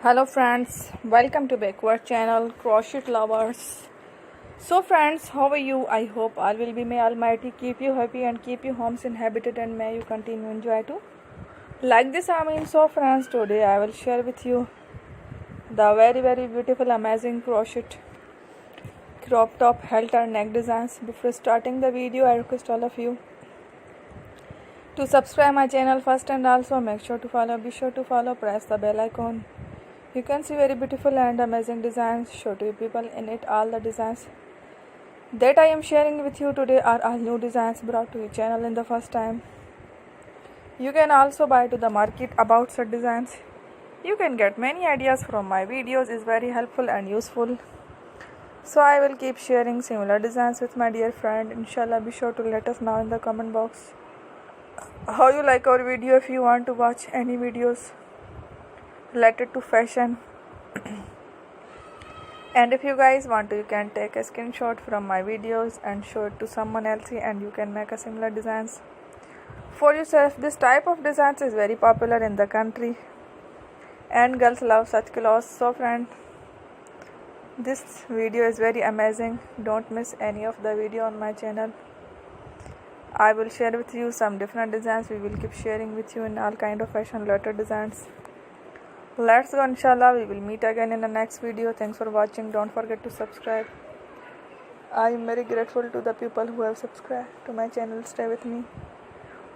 Hello friends, welcome to backward channel Crochet lovers. So friends, how are you? I hope all will be may almighty keep you happy and keep you homes inhabited, and may you continue enjoy to like this. So friends, today I will share with you the very beautiful amazing crochet crop top halter neck designs. Before starting the video, I request all of you to subscribe my channel first, and also be sure to follow, press the bell icon. You can see very beautiful and amazing designs show to you people in it. All the designs that I am sharing with you today are all new designs brought to your channel in the first time. You can also buy to the market about such designs. You can get many ideas from my videos, is very helpful and useful. So I will keep sharing similar designs with my dear friend. Inshallah, be sure to let us know in the comment box how you like our video. If you want to watch any videos related to fashion, and if you guys want to, you can take a screenshot from my videos and show it to someone else, and you can make a similar designs for yourself. This type of designs is very popular in the country and girls love such clothes. So friend, this video is very amazing. Don't miss any of the video on my channel. I will share with you some different designs. We will keep sharing with you in all kind of fashion related designs. Let's go, inshallah. We will meet again in the next video. Thanks for watching. Don't forget to subscribe. I am very grateful to the people who have subscribed to my channel. Stay with me.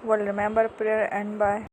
Well, remember prayer and bye.